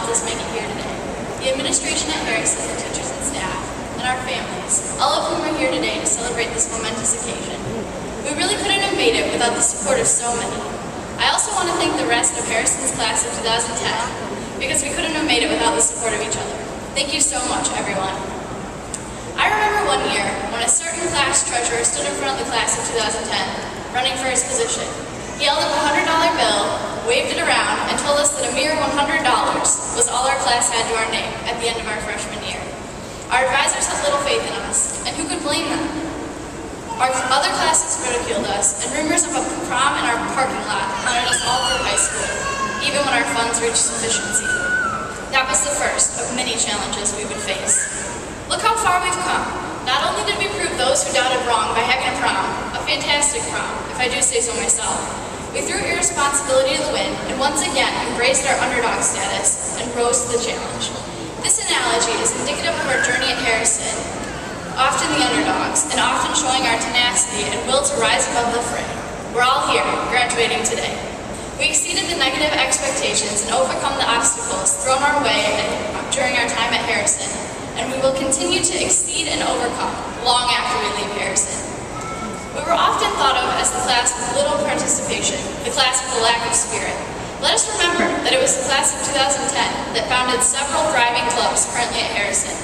helped us make it here today. The administration at Harrison, the teachers and staff, and our families, all of whom are here today to celebrate this momentous occasion. We really couldn't have made it without the support of so many. I also want to thank the rest of Harrison's class of 2010, because we couldn't have made it without the support of each other. Thank you so much, everyone. I remember one year when a certain class treasurer stood in front of the class of 2010, running for his position. He held up a $100 bill, waved it around, and told us that a mere $100 was all our class had to our name at the end of our freshman year. Our advisors had little faith in us, and who could blame them? Our other classes ridiculed us, and rumors of a prom in our parking lot haunted us all through high school, even when our funds reached sufficiency. That was the first of many challenges we would face. Look how far we've come. Not only did we prove those who doubted wrong by having a prom, a fantastic prom, if I do say so myself, we threw irresponsibility to the wind and once again embraced our underdog status and rose to the challenge. This analogy is indicative of our journey at Harrison, often the underdogs, and often showing our tenacity and will to rise above the fray. We're all here, graduating today. We exceeded the negative expectations and overcome the obstacles thrown our way during our time at Harrison, and we will continue to exceed and overcome long after we leave Harrison. We were often thought of as the class with little participation, the class with a lack of spirit. Let us remember that it was the class of 2010 that founded several thriving clubs currently at Harrison.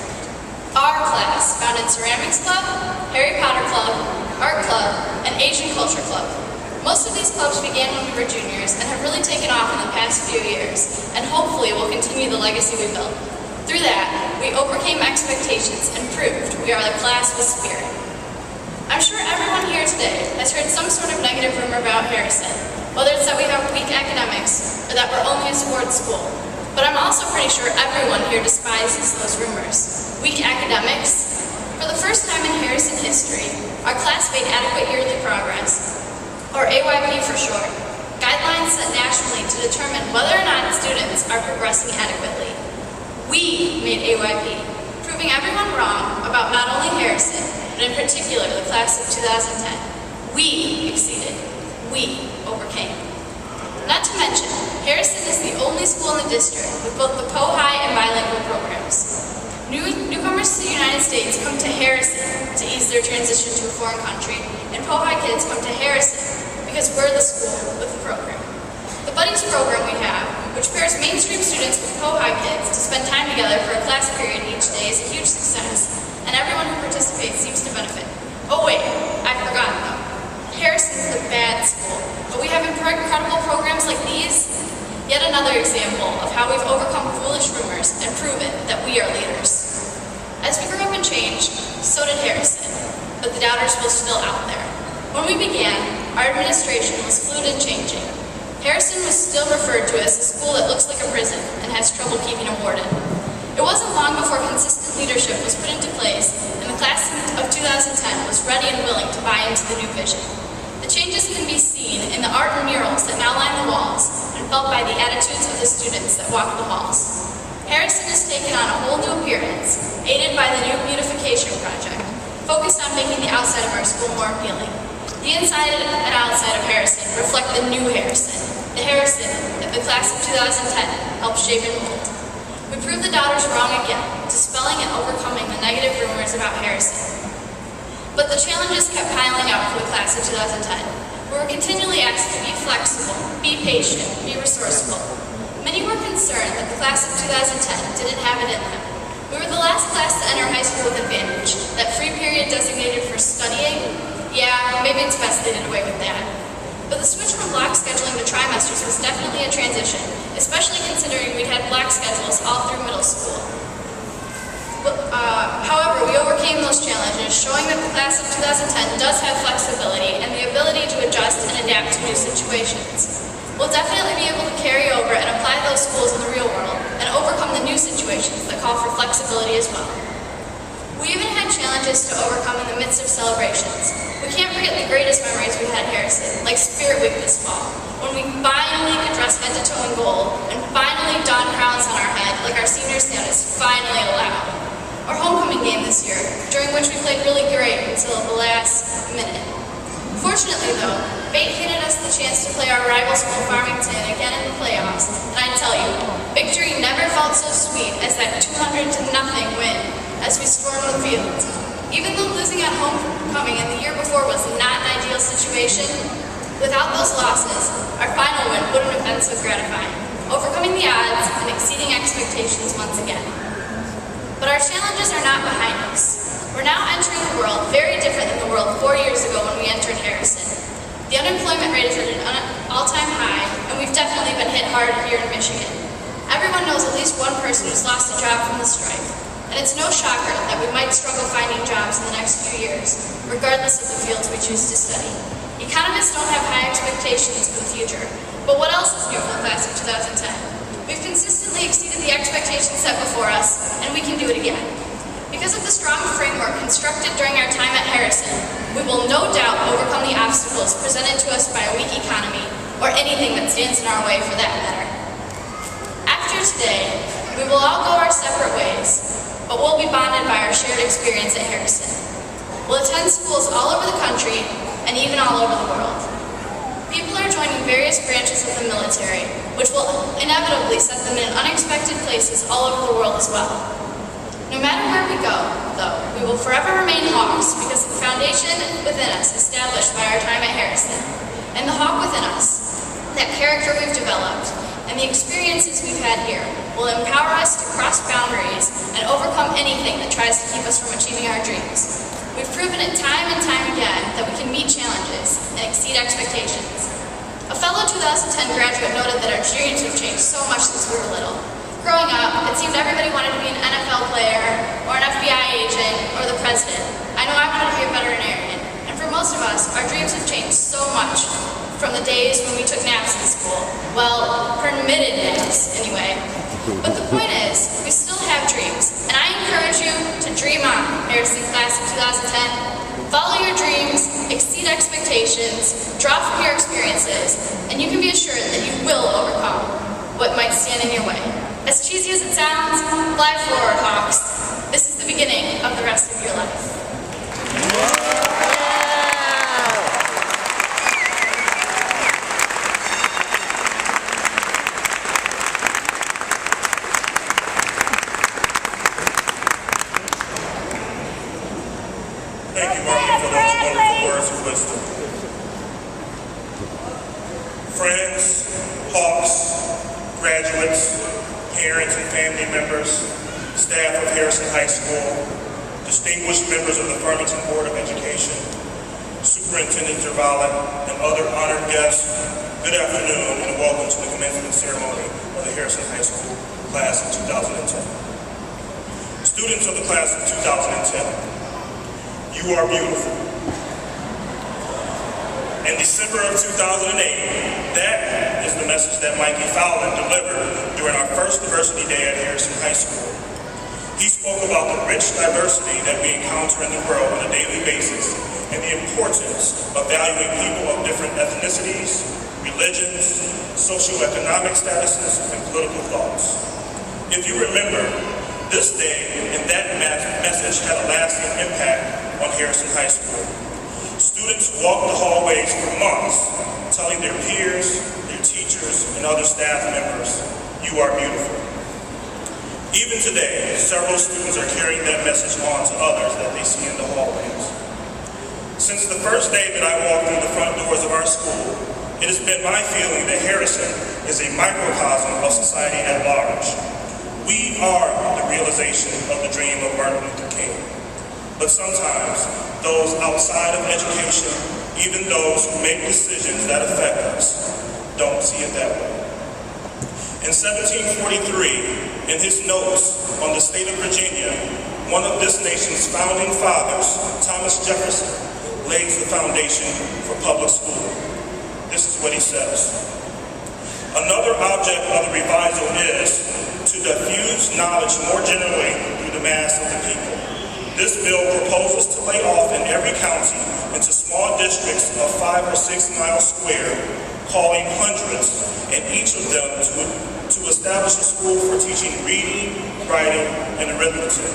Our class founded Ceramics Club, Harry Potter Club, Art Club, and Asian Culture Club. Most of these clubs began when we were juniors and have really taken off in the past few years, and hopefully will continue the legacy we built. Through that, we overcame expectations and proved we are the class with spirit. I'm sure everyone here today has heard some sort of negative rumor about Harrison, whether it's that we have weak academics or that we're only a sports school. But I'm also pretty sure everyone here despises those rumors. Weak academics? For the first time in Harrison history, our class made adequate yearly progress, or AYP for short, guidelines set nationally to determine whether or not students are progressing adequately. We made AYP, proving everyone wrong about not only Harrison, but in particular the class of 2010. We exceeded. We overcame. Not to mention, Harrison is the only school in the district with both the PO-High and bilingual programs. Newcomers to the United States come to Harrison to ease their transition to a foreign country, and PO-High kids come to Harrison because we're the school with the program. The Buddies program we have, which pairs mainstream students with PO-High kids to spend time together for a class period each day, is a huge success, and everyone who participates seems to benefit. Oh wait, I forgot though. Harrison's the bad school, but we have incredible programs like these. Yet another example of how we've overcome foolish rumors and proven that we are leaders. As we grew up and changed, so did Harrison, but the doubters were still out there. When we began, our administration was fluid and changing. Harrison was still referred to as a school that looks like a prison and has trouble keeping a warden. It wasn't long before consistent leadership was put into place, and the class of 2010 was ready and willing to buy into the new vision. The changes can be seen in the art and murals that now line the walls, and felt by the attitudes of the students that walk the halls. Harrison has taken on a whole new appearance, aided by the new beautification project, focused on making the outside of our school more appealing. The inside and outside of Harrison reflect the new Harrison, the Harrison that the class of 2010 helped shape and mold. We proved the doubters wrong again, dispelling and overcoming the negative rumors about Harrison. But the challenges kept piling up for the class of 2010. We were continually asked to be flexible, be patient, be resourceful. Many were concerned that the class of 2010 didn't have it in them. We were the last class to enter high school with advantage. That free period designated for studying? Yeah, maybe it's best they did away with that. But the switch from block scheduling to trimesters was definitely a transition, especially considering we'd had block schedules all through middle school. However, we overcame those challenges, showing that the class of 2010 does have flexibility and the ability to adjust and adapt to new situations. We'll definitely be able to carry over and apply those skills in the real world and overcome the new situations that call for flexibility as well. We even had challenges to overcome in the midst of celebrations. We can't forget the greatest memories we had at Harrison, like Spirit Week this fall, when we finally could dress head to toe in gold and finally don crowns on our head like our senior Santa is finally allowed. Our homecoming game this year, during which we played really great until the last minute. Unfortunately, though, fate handed us the chance to play our rival school Farmington again in the playoffs, and I tell you, victory never felt so sweet as that 200-0 win as we stormed the field. Even though losing at homecoming in the year before was not an ideal situation, without those losses, our final win wouldn't have been so gratifying, overcoming the odds and exceeding expectations once again. But our challenges are not behind us. We're now entering a world very different than the world 4 years ago when we entered Harrison. The unemployment rate is at an all-time high, and we've definitely been hit hard here in Michigan. Everyone knows at least one person who's lost a job from the strike, and it's no shocker that we might struggle finding jobs in the next few years, regardless of the fields we choose to study. Economists don't have high expectations for the future, but what else is new for the class of 2010? We've consistently exceeded the expectations set before us, and we can do it again. Because of the strong framework constructed during our time at Harrison, we will no doubt overcome the obstacles presented to us by a weak economy, or anything that stands in our way for that matter. After today, we will all go our separate ways, but we'll be bonded by our shared experience at Harrison. We'll attend schools all over the country, and even all over the world. People are joining various branches of the military, which will inevitably set them in unexpected places all over the world as well. No matter where we go, though, we will forever remain Hawks because of the foundation within us established by our time at Harrison, and the Hawk within us, that character we've developed, and the experiences we've had here will empower us to cross boundaries and overcome anything that tries to keep us from achieving our dreams. We've proven it time and time again that we can meet challenges and exceed expectations. A fellow 2010 graduate noted that our dreams have changed so much since we were little. Growing up, it seemed everybody wanted to be an NFL player, or an FBI agent, or the president. I know I wanted to be a veterinarian, and for most of us, our dreams have changed so much from the days when we took naps in school. Well, permitted naps, anyway. But the point is, we still have dreams, and I encourage you to dream on, Harrison class of 2010. Follow your dreams, exceed expectations, draw from your experiences, and you can be assured that you will overcome what might stand in your way. As cheesy as it sounds, fly forward, Hawks. This is the beginning of the rest of your life. Thank you, Marlee, for those wonderful words of wisdom. Friends, Hawks, graduates, parents and family members, staff of Harrison High School, distinguished members of the Farmington Board of Education, Superintendent Zavala, and other honored guests, good afternoon and welcome to the commencement ceremony of the Harrison High School class of 2010. Students of the class of 2010, you are beautiful. In December of 2008, that is the message that Mikey Fowler delivered during our first Diversity Day at Harrison High School. He spoke about the rich diversity that we encounter in the world on a daily basis and the importance of valuing people of different ethnicities, religions, socioeconomic statuses, and political thoughts. If you remember, this day and that message had a lasting impact on Harrison High School. Students walked the hallways for months, telling their peers, their teachers, and other staff members, "You are beautiful." Even today, several students are carrying that message on to others that they see in the hallways. Since the first day that I walked through the front doors of our school, it has been my feeling that Harrison is a microcosm of society at large. We are the realization of the dream of Martin Luther King. But sometimes, those outside of education, even those who make decisions that affect us, don't see it that way. In 1743, in his notes on the state of Virginia, one of this nation's founding fathers, Thomas Jefferson, lays the foundation for public school. This is what he says. Another object of the revisal is to diffuse knowledge more generally through the mass of the people. This bill proposes to lay off in every county into small districts of 5 or 6 miles square, calling hundreds, and each of them to establish a school for teaching reading, writing, and arithmetic.